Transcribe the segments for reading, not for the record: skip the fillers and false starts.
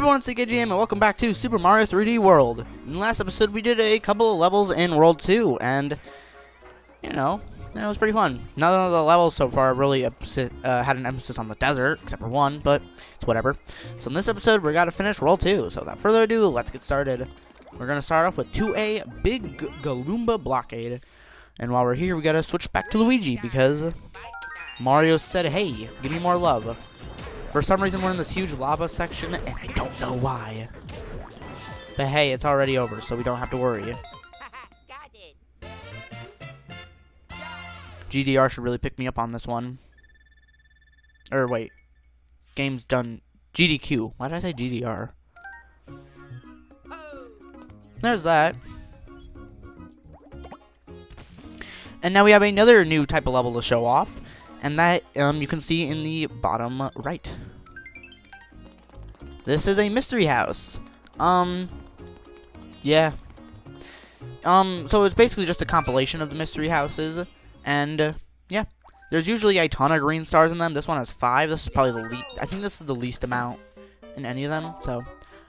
everyone, it's AKGM, and welcome back to Super Mario 3D World. In the last episode, we did a couple of levels in World 2, and, you know, it was pretty fun. None of the levels so far really had an emphasis on the desert, except for one, but it's whatever. So in this episode, we gotta finish World 2, so without further ado, let's get started. We're gonna start off with 2A Big Oomba Blockade, and while we're here, we gotta switch back to Luigi, because Mario said, hey, give me more love. For some reason, we're in this huge lava section, and I don't know why. But hey, it's already over, so we don't have to worry. GDR should really pick me up on this one. Or wait, game's done. GDQ. Why did I say GDR? There's that. And now we have another new type of level to show off. And that, you can see in the bottom right. This is a mystery house. Yeah. So it's basically just a compilation of the mystery houses. And, yeah. There's usually a ton of green stars in them. This one has 5. This is probably the least. I think this is the least amount in any of them. So,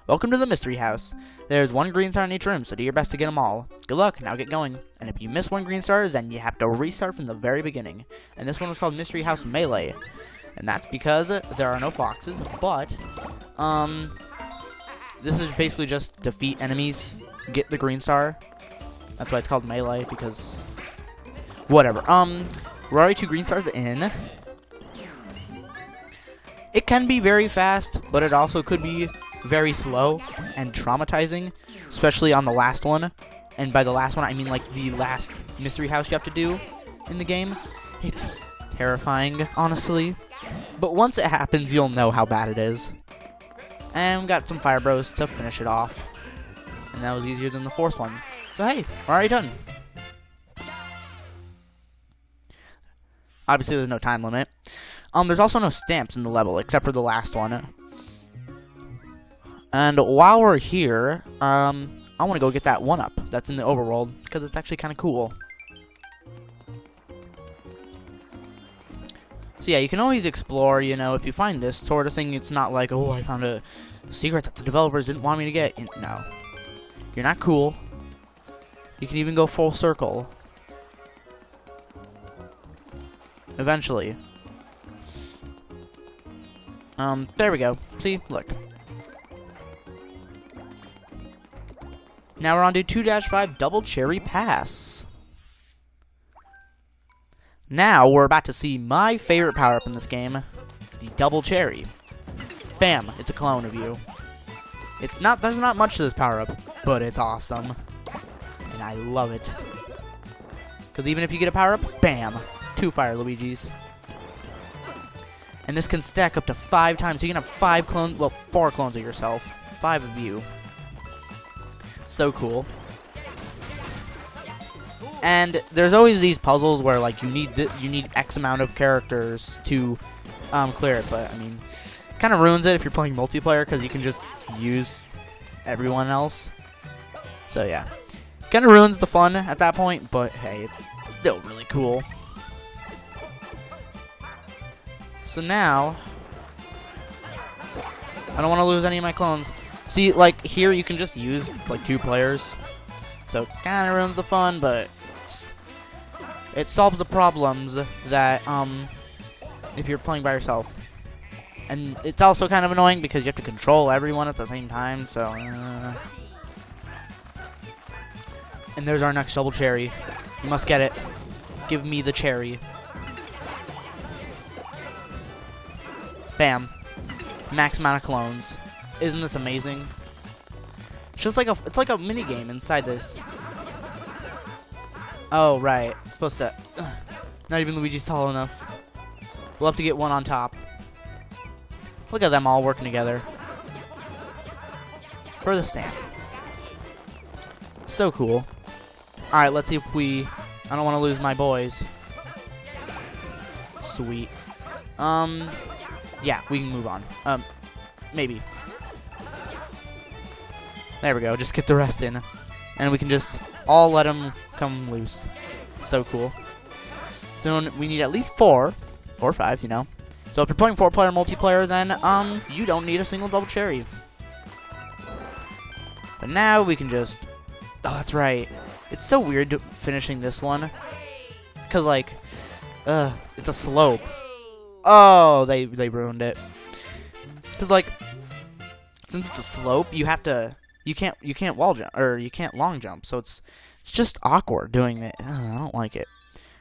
welcome to the mystery house. There's 1 green star in each room, so do your best to get them all. Good luck, now get going. And if you miss 1 green star, then you have to restart from the very beginning. And this one was called Mystery House Melee. And that's because there are no foxes, but, this is basically just defeat enemies, get the green star. That's why it's called Melee, because, whatever. We're already 2 green stars in. It can be very fast, but it also could be very slow and traumatizing, especially on the last one. And by the last one, I mean like the last mystery house you have to do in the game. It's terrifying, honestly. But once it happens, you'll know how bad it is. And we got some fire bros to finish it off. And that was easier than the 4th one. So hey, we're already done. Obviously, there's no time limit. There's also no stamps in the level, except for the last one. And while we're here, I want to go get that 1-up that's in the overworld, because it's actually kind of cool. So yeah, you can always explore, you know, if you find this sort of thing. It's not like, oh, I found a secret that the developers didn't want me to get. No. You're not cool. You can even go full circle. Eventually. There we go. See? Look. Now we're on to 2-5 Double Cherry Pass. Now we're about to see my favorite power-up in this game, the Double Cherry. Bam! It's a clone of you. There's not much to this power-up, but it's awesome. And I love it. Because even if you get a power-up, bam! 2 Fire Luigis. And this can stack up to 5 times. So you can have 5 clones, well, 4 clones of yourself. 5 of you. So cool. And there's always these puzzles where like you need X amount of characters to clear it, but I mean, it kind of ruins it if you're playing multiplayer because you can just use everyone else. So yeah, kind of ruins the fun at that point, but hey, it's still really cool. So now, I don't want to lose any of my clones. See, like, here you can just use, like, 2 players. So, it kind of ruins the fun, but it solves the problems that, if you're playing by yourself. And it's also kind of annoying because you have to control everyone at the same time, so, And there's our next double cherry. You must get it. Give me the cherry. Bam. Max amount of clones. Isn't this amazing? It's just like it's like a mini game inside this. Oh right, it's supposed to. Not even Luigi's tall enough. We'll have to get 1 on top. Look at them all working together for the stamp. So cool. All right, let's see if we. I don't want to lose my boys. Sweet. Yeah, we can move on. Maybe. There we go. Just get the rest in. And we can just all let them come loose. So cool. So we need at least 4 or 5, you know. So if you're playing 4-player multiplayer, then you don't need a single double cherry. But now we can just... Oh, that's right. It's so weird finishing this one. Because, like, it's a slope. Oh, they ruined it. Because, like, since it's a slope, you have to... You can't wall jump, or you can't long jump. So it's just awkward doing it. I don't like it.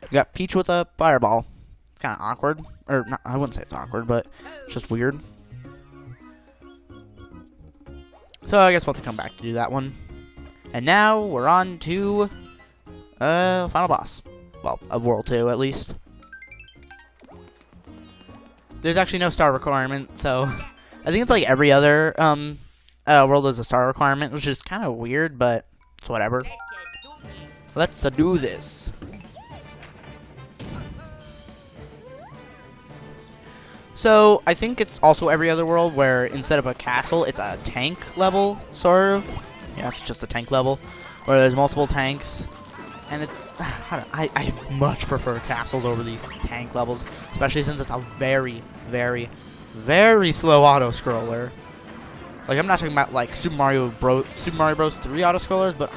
We got Peach with a fireball. It's kind of awkward. Or, not, I wouldn't say it's awkward, but it's just weird. So I guess we'll have to come back to do that one. And now we're on to final boss. Well, of World 2 at least. There's actually no star requirement, so I think it's like every other world is a star requirement, which is kind of weird, but it's whatever. Let's do this. So, I think it's also every other world where instead of a castle, it's a tank level, sort of. Yeah, it's just a tank level, where there's multiple tanks. And it's... I much prefer castles over these tank levels, especially since it's a very, very, very slow auto-scroller. Like, I'm not talking about, like, Super Mario Bros. 3 auto-scrollers, but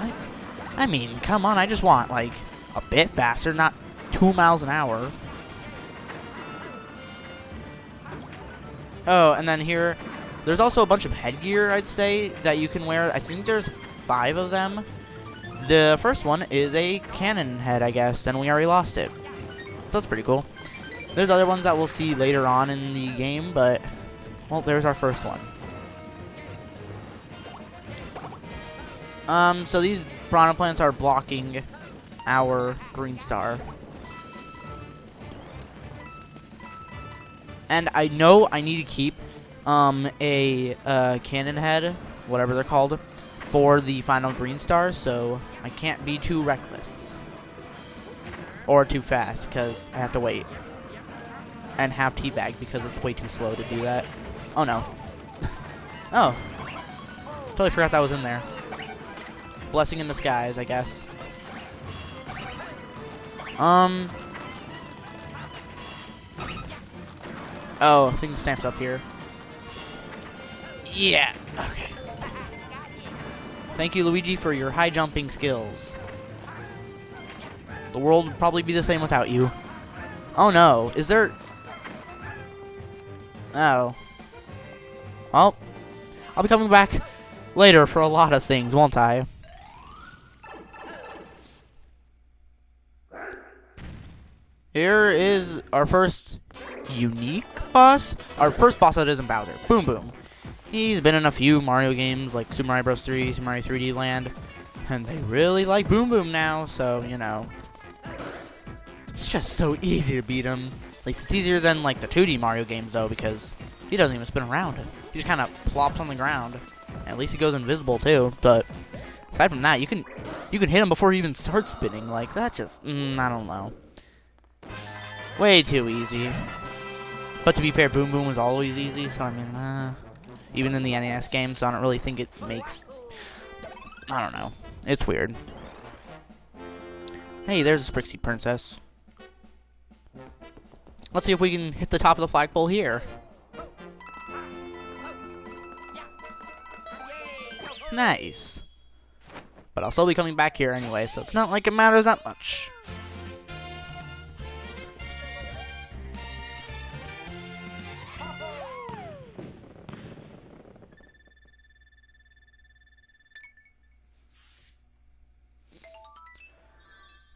I mean, come on, I just want, like, a bit faster, not 2 miles an hour. Oh, and then here, there's also a bunch of headgear, I'd say, that you can wear. I think there's 5 of them. The first one is a cannon head, I guess, and we already lost it. So that's pretty cool. There's other ones that we'll see later on in the game, but, well, there's our first one. So these piranha plants are blocking our green star. And I know I need to keep a cannon head, whatever they're called, for the final green star, so I can't be too reckless. Or too fast, because I have to wait. And have teabag, because it's way too slow to do that. Oh no. Oh. Totally forgot that was in there. Blessing in disguise, I guess. Oh, I think the stamp's up here. Yeah. Okay. Thank you, Luigi, for your high jumping skills. The world would probably be the same without you. Oh no. Is there... Oh. Well, I'll be coming back later for a lot of things, won't I? Here is our first unique boss. Our first boss that isn't Bowser. Boom Boom. He's been in a few Mario games like Super Mario Bros. 3, Super Mario 3D Land, and they really like Boom Boom now, so, you know. It's just so easy to beat him. At least it's easier than like the 2D Mario games though, because he doesn't even spin around. He just kind of plops on the ground. And at least he goes invisible too, but aside from that, you can hit him before he even starts spinning. Like, that just, I don't know. Way too easy. But to be fair, Boom Boom was always easy, so I mean, even in the NES game, so I don't really think it makes... I don't know. It's weird. Hey, there's a Sprixie Princess. Let's see if we can hit the top of the flagpole here. Nice. But I'll still be coming back here anyway, so it's not like it matters that much.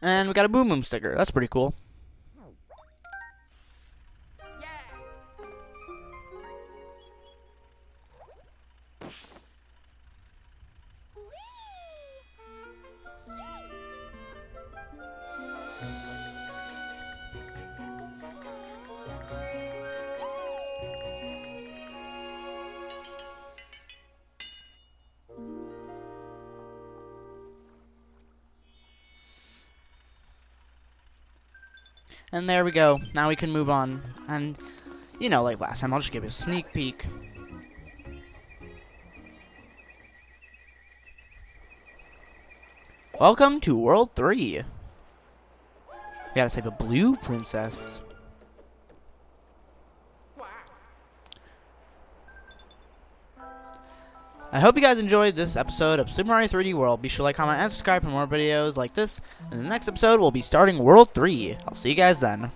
And we got a Boom Boom sticker. That's pretty cool. And there we go. Now we can move on. And, you know, like last time, I'll just give you a sneak peek. Welcome to World 3. We gotta save a blue princess. I hope you guys enjoyed this episode of Super Mario 3D World. Be sure to like, comment, and subscribe for more videos like this. In the next episode, we'll be starting World 3. I'll see you guys then.